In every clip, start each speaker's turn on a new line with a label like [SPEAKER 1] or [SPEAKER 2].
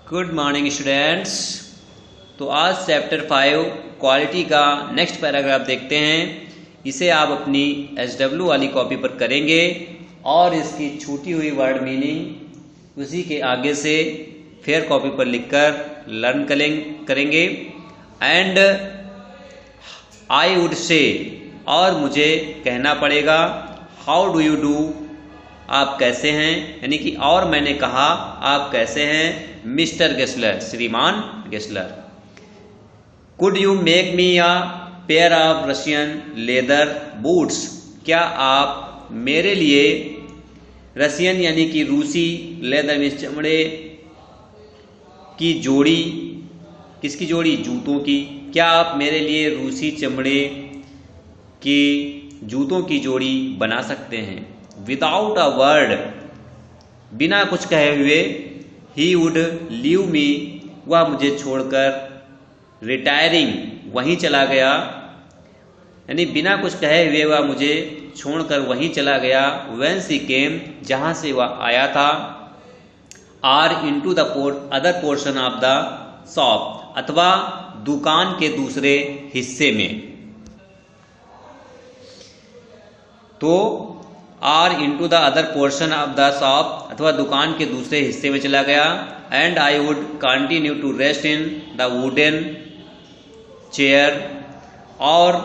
[SPEAKER 1] Good morning students. तो आज chapter 5 quality का नेक्स्ट पैराग्राफ देखते हैं। इसे आप अपनी SW वाली कॉपी पर करेंगे और इसकी छूटी हुई वर्ड मीनिंग उसी के आगे से फेयर कॉपी पर लिखकर लर्न करेंगे। एंड आई वुड से, और मुझे कहना पड़ेगा, हाउ डू यू डू, आप कैसे हैं, यानी कि और मैंने कहा आप कैसे हैं मिस्टर गेस्लर, श्रीमान Gessler. Could you make me a pair of Russian leather boots, क्या आप मेरे लिए रशियन यानी कि रूसी, लेदर में चमड़े की जोड़ी, किसकी जोड़ी, जूतों की, क्या आप मेरे लिए रूसी चमड़े की जूतों की जोड़ी बना सकते हैं। विदाउट अ वर्ड, बिना कुछ कहे हुए, ही वुड लीव मी, वह मुझे छोड़कर, रिटायरिंग, वहीं चला गया, यानी बिना कुछ कहे हुए वह मुझे छोड़कर वहीं चला गया। व्हेन शी केम, जहां से वह आया था। Are into the other portion of the shop, अथवा दुकान के दूसरे हिस्से में। तो are into the other portion of the shop, अथवा दुकान के दूसरे हिस्से में चला गया। And I would continue to rest in the wooden chair, और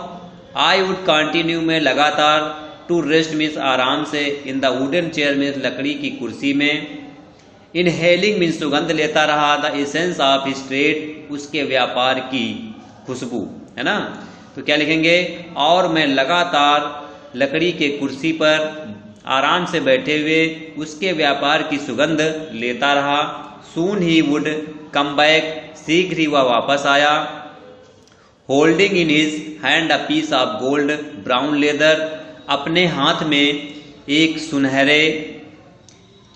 [SPEAKER 1] आई वुड कंटिन्यू में लगातार, टू रेस्ट मीन्स आराम से, इन द वुडन चेयर मीन्स लकड़ी की कुर्सी में। इनहेलिंग मीन्स सुगंध लेता रहा, the essence of his trade, उसके व्यापार की खुशबू, है ना। तो क्या लिखेंगे, और मैं लगातार लकड़ी के कुर्सी पर आराम से बैठे हुए उसके व्यापार की सुगंध लेता रहा। सून ही वुड कम बैक, शीघ्र ही वह वापस आया। Holding in his hand a piece of gold brown leather, अपने हाथ में एक सुनहरे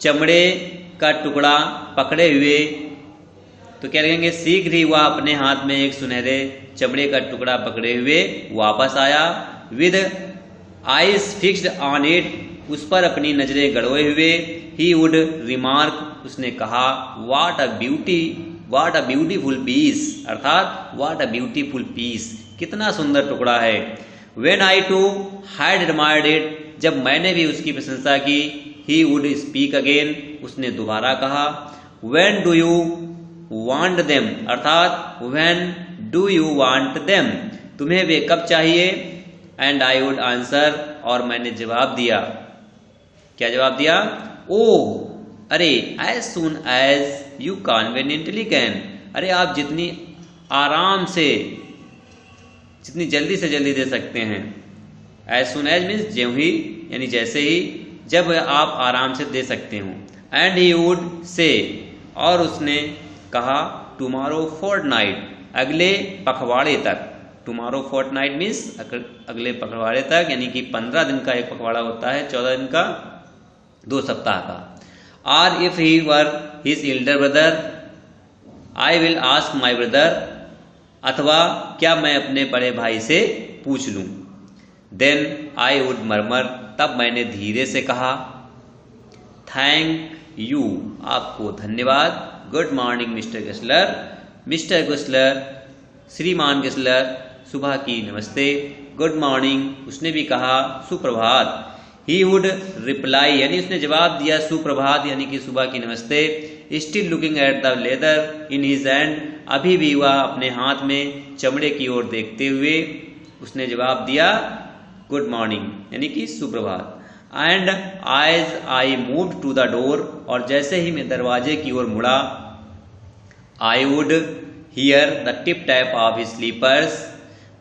[SPEAKER 1] चमड़े का टुकड़ा पकड़े हुए। तो क्या लिखेंगे, शीघ्र ही वह अपने हाथ में एक सुनहरे चमड़े का टुकड़ा पकड़े हुए वापस आया। With eyes fixed on it, उस पर अपनी नजरें गड़ोए हुए। ही वुड रिमार्क, उसने कहा, व्हाट अ ब्यूटीफुल पीस, अर्थात व्हाट अ ब्यूटीफुल पीस, कितना सुंदर टुकड़ा है। When I too had admired it, जब मैंने भी उसकी प्रशंसा की। ही वुड स्पीक अगेन, उसने दोबारा कहा। When do you want them, अर्थात when do you want them, तुम्हें वे कब चाहिए। एंड आई वुड आंसर, और मैंने जवाब दिया, क्या जवाब दिया, ओह, अरे, as soon as you conveniently can, अरे आप जितनी आराम से, जितनी जल्दी से जल्दी दे सकते हैं। एज सुन एज मीन्स ज्यों ही, यानी जैसे ही, जब आप आराम से दे सकते हो। एंड ही वुड से, और उसने कहा, टुमारो फोर्टनाइट, अगले पखवाड़े तक। टुमारो फोर्टनाइट मीन्स अगले पखवाड़े तक, यानी कि 15 दिन का एक पखवाड़ा होता है, 14 दिन का 2 सप्ताह का। और if he were his Elder brother, I will ask my brother, अथवा क्या मैं अपने बड़े भाई से पूछ लूं। देन आई वुड मर्मर, तब मैंने धीरे से कहा, थैंक यू, आपको धन्यवाद। Good morning mister Gessler, mister Gessler, श्रीमान गेस्लर, सुबह की नमस्ते। गुड मॉर्निंग, उसने भी कहा, सुप्रभात। ही वुड रिप्लाई, यानी उसने जवाब दिया, सुप्रभात, यानी कि सुबह की नमस्ते। Still looking at the leather in his hand, अभी भी वह अपने हाथ में चमड़े की ओर देखते हुए उसने जवाब दिया, गुड मॉर्निंग, यानी कि सुप्रभात। And as I move to the door, और जैसे ही मैं दरवाजे की ओर मुड़ा, I would hear the tip tap of his slippers,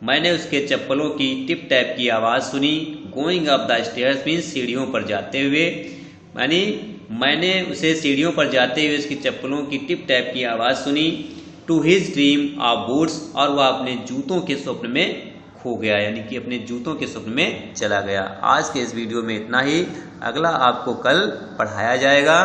[SPEAKER 1] मैंने उसके चप्पलों की टिप टैप की आवाज सुनी। Going up the stairs means सीढ़ियों पर जाते हुए, यानी मैंने उसे सीढ़ियों पर जाते हुए उसकी चप्पलों की टिप टैप की आवाज सुनी। To his dream of boots, और वह अपने जूतों के स्वप्न में खो गया, यानी कि अपने जूतों के स्वप्न में चला गया। आज के इस वीडियो में इतना ही, अगला आपको कल पढ़ाया जाएगा।